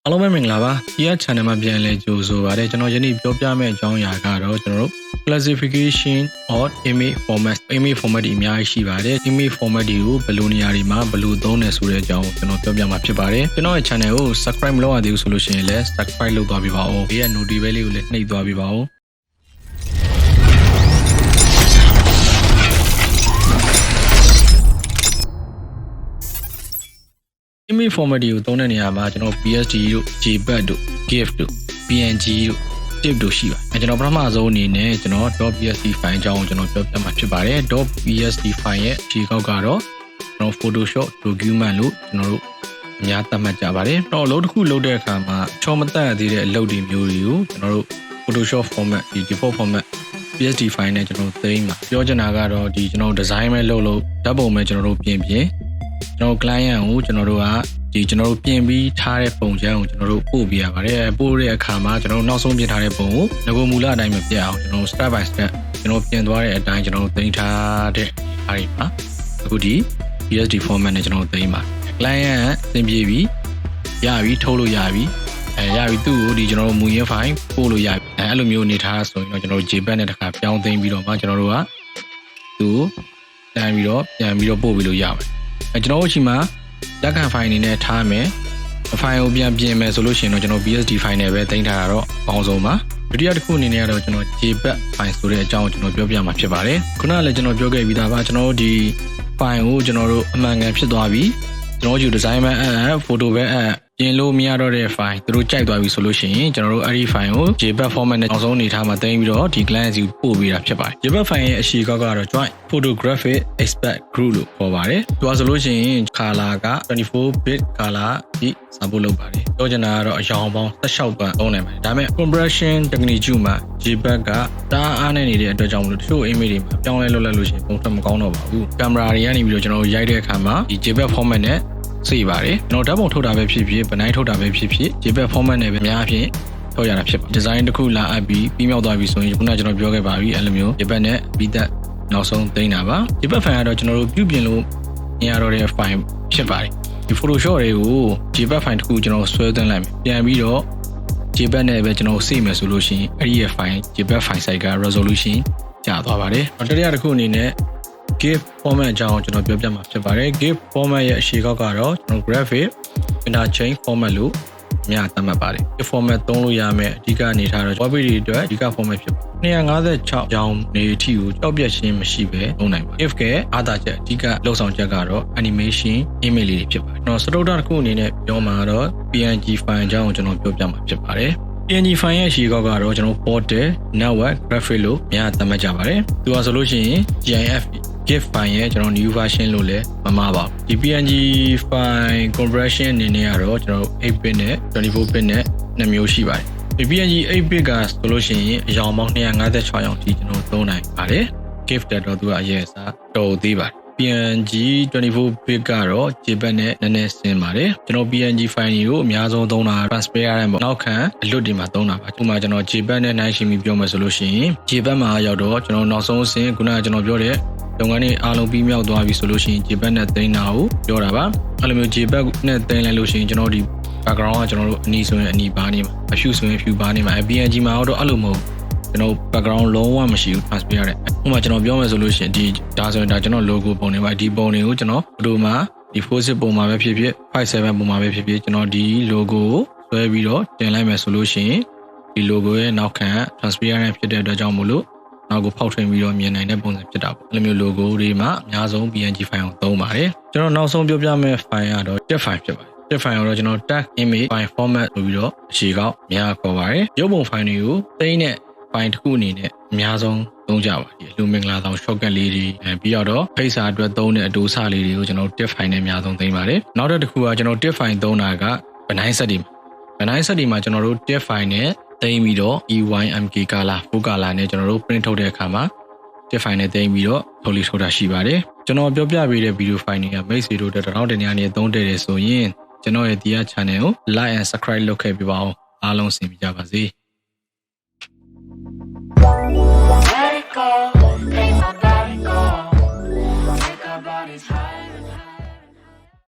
အားလုံးပဲမင်္ဂလာပါဒီက channel မှာပြန်လည်ကြိုဆိုပါရစေကျွန်တော်ယနေ့ပြောပြမယ့်အကြောင်းအရာကတော့ကျွန်တော်တို့ classification of image format တွေအများကြီးရှိပါတယ် image format တွေကိုဘယ်လိုနေရာတွေမှာဘယ်လိုသုံးတယ်ဆိုတဲ့အကြောင်းကျွန်တော်ပြောပြမှာဖြစ်ပါတယ်ကျွန်တော်ရဲ့ channel ကို subscribe မလုပ်ရသေးဘူးဆိုလို့ရှိရင်လည်း subscribe လုပ်သွားပြပါဦးဒီက notification လေးကိုလည်းနှိပ်သွားပြပါဦးimage format တွေကိုသုံးတဲ့နေရာမှာကျွန်တော် PSD တို့ JPEG တို့ GIF တို့ PNG တို့ TIFF တို့ရှိပါတယ်ကျွန်တော်ပထမဆုံးအနေနဲ့ကျွန်တော် .psd file အကြောင်းကိုကျွန်တော်ပြောပြမှာဖြစ်ပါတယ် .psd file ရဲ့ခြေကောက်ကတော့ကျွန်တော် Photoshop document လို့ကျွန်တော်တို့အများသတ်မှတ်ကြပါတယ်တော့အလုပ်တစ်ခုလုပ်တဲ့အခါမှာချောမတက်သေးတဲ့အလုပ်တွေမျိုးတွေကိုကျွန်တော်တို့ Photoshop format ဒီ default format PSD file နဲ့ကျွန်တော်သိမ်းမှာပြောချင်တာကတော့ဒီကျွန်တော် design ပဲလုပ်လို့ဓာတ်ပုံပဲကျွန်တော်တို့ပြင်ကျွန်တော် client ကိုကျွန်တော်တို့ကဒီကျွန်တော်တို့ပြင်ပြီးထားတဲ့ပုံစံကိုကျွန်တော်တို့ပို့ပြရပါတယ်ပို့တဲ့အခါမှာကျွန်တော်တို့နောက်ဆုံးပြင်ထားတဲ့ပုံကိုငကိုမူလအတိုင်းမပြတ်အောင်ကျွန်တော် step by step ကျွန်တော်ပြင်သွားတဲ့အတိုင်းကျွန်တော်တို့သိမ်းထားတဲ့အားတွေမှာအခုဒီ PSD format နဲ့ကျွန်တော်တို့သိမ်းပါ client ကသင်ပြေပြီရပြီထုတ်လို့ရပြီရပြီသူ့ကိုဒီကျွန်တော်တို့မူရင်း file ပို့လို့ရပြီအဲ့လိုမျိုးနေထားဆိုရင်တော့ကျွန်တော်တို့ JPEG နဲ့တစ်ခါပြောင်းသိမ်းပြီးတော့မှကျွန်တော်တို့ကသူ့တန်းပြီးတော့ပြန်ပြီးတော့ပို့ပြီးလို့ရပါတယ်ကျွန်တော်တို့အချိန်မှာလက်ခံ file အနေနဲ့ထားမယ် file ကိုပြန်ပြင်မယ်ဆိုလို့ရှိရင်တော့ကျွန်တော် PSD file နဲ့ပဲတင်ထားတာတော့အကောင်းဆုံးပါဒုတိယတစ်ခုအနေနဲ့ကတော့ကျွန်တော် JPEG file ဆိုတဲ့အကြောင်းကိုကျွန်တော်ပြောပြမှာဖြစ်ပါတယ်ခုနကလည်းကျွန်တော်ပြောခဲ့ပြီးသားပါကျွန်တော်တို့ဒီ file ကိုကျွန်တော်တို့အမှန်ကန်ဖြစ်သွားပြီကျွန်တော်တို့ design ပဲphoto ပဲပြင်လို့မရတော့တဲ့ file သူတို့ကြိုက်သွားပြီဆိုလို့ရှိရင်ကျွန်တော်တို့အဲ့ဒီ file ကို JPEG format နဲ့အောင်ဆုံးအနေထားမှာတင်ပြီးတော့ဒီ client စီပို့ပေးတာဖြစ်ပါတယ် JPEG file ရဲ့အရှိကောက်ကတော့ joint photographic expert group လို့ခေါ်ပါတယ်သူကဆိုလို့ရှိရင် color က 24bit color ဒီစပို့လုပ်ပါတယ်ပြောချင်တာကတော့အရောင်ပေါင်း16ပတ်သုံးနိုင်ပါတယ်ဒါပေမဲ့ compression technique မှာ JPEG ကတအားနဲ့နေတဲ့အတွက်ကြောင့်မလို့တချို့ image တွေမှာပြောင်းလဲလုပ်လိုက်လို့ရှိရင်ပုံထွက်မကောင်းတော့ပါဘူးကင်မရာတွေကနေပြီးတော့ကျွန်တော်တို့ရိုက်တဲ့အခါမှာဒီ JPEG format နဲ့စေပါတယ်ကျွန်တော်ဓာတ်ပုံထုတ်တာပဲဖြစ်ဖြစ်ဗနိုင်းထုတ်တာပဲဖြစ်ဖြစ် JPEG format နဲ့ပဲအများအပြားထုတ်ရတာဖြစ်ပါ design တစ်ခုလာအပ်ပြီးပြီးမြောက်သွားပြီဆိုရင်ခုနကကျွန်တော်ပြောခဲ့ပါပြီအဲ့လိုမျိုး JPEG နဲ့ပြီးသက်နောက်ဆုံးသိမ်းတာပါ JPEG file ကတော့ကျွန်တော်တို့ပြုပြင်လို့မရတော့တဲ့ file ဖြစ်ပါတယ်ဒီ Photoshop တွေကို JPEG file တစ်ခုကျွန်တော်ဆွဲသွင်းလိုက်မယ်ပြန်ပြီးတော့ JPEG နဲ့ပဲကျွန်တော်စေ့မယ်ဆိုလို့ရှိရင်အဲ့ဒီရဲ့ file JPEG file size က resolution ကျသွားပါတယ်တတိယတစ်ခုအနေနဲ့GIF format အကြောင်းကျွန်တော်ပြောပြမှာဖြစ်ပါတယ် GIF format ရဲ့အရှိကောက်ကတော့ကျွန်တော် graphic interchange format လို့အများသတ်မှတ်ပါတယ် GIF format သုံးလို့ရမယ်အဓိကအနေထားတော့ copy တွေအတွက်အဓိက format ဖြစ်ပါတယ်256ကြောင်းနေအထိကိုကြောက်ပြတ်ခြင်းမရှိပဲသုံးနိုင်ပါတယ် GIF ကအားသာချက်အဓိကလောက်ဆောင်ချက်ကတော့ animation image လေးဖြစ်ပါတယ်ကျွန်တော်စတုတ္ထတစ်ခုအနေနဲ့ပြောမှာတော့ PNG file အကြောင်းကိုကျွန်တော်ပြောပြမှာဖြစ်ပါတယ်PNG file ရဲ့အရှိကောက်ကတော့ကျွန်တော် portal network graphic လို့အများသတ်မှတ်ကြပါတယ်သူကဆိုလို့ရှိရင် GIF GIF file ရဲ့ကျွန်တော် new version လို့လည်းမမှားပါဘူးဒီ PNG file compression အနေနဲ့ကတော့ကျွန်တော် 8bit နဲ့ 24bit နဲ့နှစ်မျိုးရှိပါတယ်ဒီ PNG 8bit ကဆိုလို့ရှိရင်အရောင်ပေါင်း256ရောင်ထိကျွန်တော်သုံးနိုင်ပါတယ် GIF တက်တော့သူကအရေးအစားတော်သေးပါတယ် PNG 24bit ကတော့ JPEG နဲ့နည်းနည်းဆင်းပါတယ်ကျွန်တော် PNG file တွေကိုအများဆုံးသုံးတာ transparent ပေါ့နောက်ခံအလွတ်တွေမှာသုံးတာပါဒီမှာကျွန်တော် JPEG နဲ့နှိုင်းယှဉ်ပြီးပြောမယ်ဆိုလို့ရှိရင် JPEG မှာရောက်တော့ကျွန်တော်နောက်ဆုံးအဆင့်ခုနကကျွန်တော်ပြောတဲ့လုပ်ငန်းတွေအားလုံးပြီးမြောက်သွားပြီဆိုလို့ရှိရင် JPEG နဲ့သိမ်းတာကိုပြောတာပါအဲ့လိုမျိုး JPEG နဲ့သိမ်းလိုက်လို့ရှိရင်ကျွန်တော်ဒီ background ကကျွန်တော်တို့အနီဆိုရင်အနီပါနေမှာအဖြူဆိုရင်အဖြူပါနေမှာ PNG မှာတော့အဲ့လိုမဟုတ်ကျွန်တော် background လုံးဝမရှိဘူး transparent တဲ့ဥပမာကျွန်တော်ပြောမယ်ဆိုလို့ရှိရင်ဒီဒါဆိုရင်ဒါကျွန်တော် logo ပုံတွေပါဒီပုံတွေကိုကျွန်တော်ဘယ်လိုမှဒီ 46 ပုံမှာပဲဖြစ်ဖြစ်57ပုံမှာပဲဖြစ်ဖြစ်ကျွန်တော်ဒီ logo ကိုဆွဲပြီးတော့တင်လိုက်မယ်ဆိုလို့ရှိရင်ဒီ logo ရဲ့နောက်ခံ transparent ဖြစ်တဲ့အတွက်ကြောင့်မို့လို့နောက်ကိုဖောက်ထွင်းပြီးတော့မြင်နိုင်တဲ့ပုံစံဖြစ်တာပေါ့အဲ့လိုမျိုး logo တွေမှာအများဆုံး PNG file ကိုသုံးပါတယ်ကျွန်တော်နောက်ဆုံးပြောပြမယ့် file ကတော့ TIFF file ဖြစ်ပါတယ် TIFF file ကိုတော့ကျွန်တော် tag image file format ဆိုပြီးတော့အရှိကောက်များခေါ်ပါတယ်ရုပ်ပုံ file တွေကိုသိမ်းတဲ့ file တစ်ခုအနေနဲ့အများဆုံးသုံးကြပါတယ်လူမင်္ဂလာဆောင် shortcut လေးတွေပြီးတော့ဖိတ်စာအတွက်သုံးတဲ့အတူအစလေးတွေကိုကျွန်တော် TIFF file နဲ့အများဆုံးသိမ်းပါတယ်နောက်တစ်ခုကကျွန်တော် TIFF file သုံးတာက benign set တွေမှာကျွန်တော်တို့ TIFF file နဲ့သိမ်းပြီးတော့ EYMK color full color နဲ့ကျွန်တော်တို့ print ထုတ်တဲ့အခါမှာ TIFF file နဲ့သိမ်းပြီးတော့ထုတ်လိထုတ်တာရှိပါတယ်ကျွန်တော်ပြောပြပေးတဲ့ video file တွေက မိတ်ဆွေတို့တက်1000တင်နေသုံးတဲ့တယ်ဆိုရင်ကျွန်တော်ရဲ့ THIHA channel ကို like and subscribe လုပ်ခဲ့ပေးပါအောင်အားလုံးဆင်ပြေကြပါစေ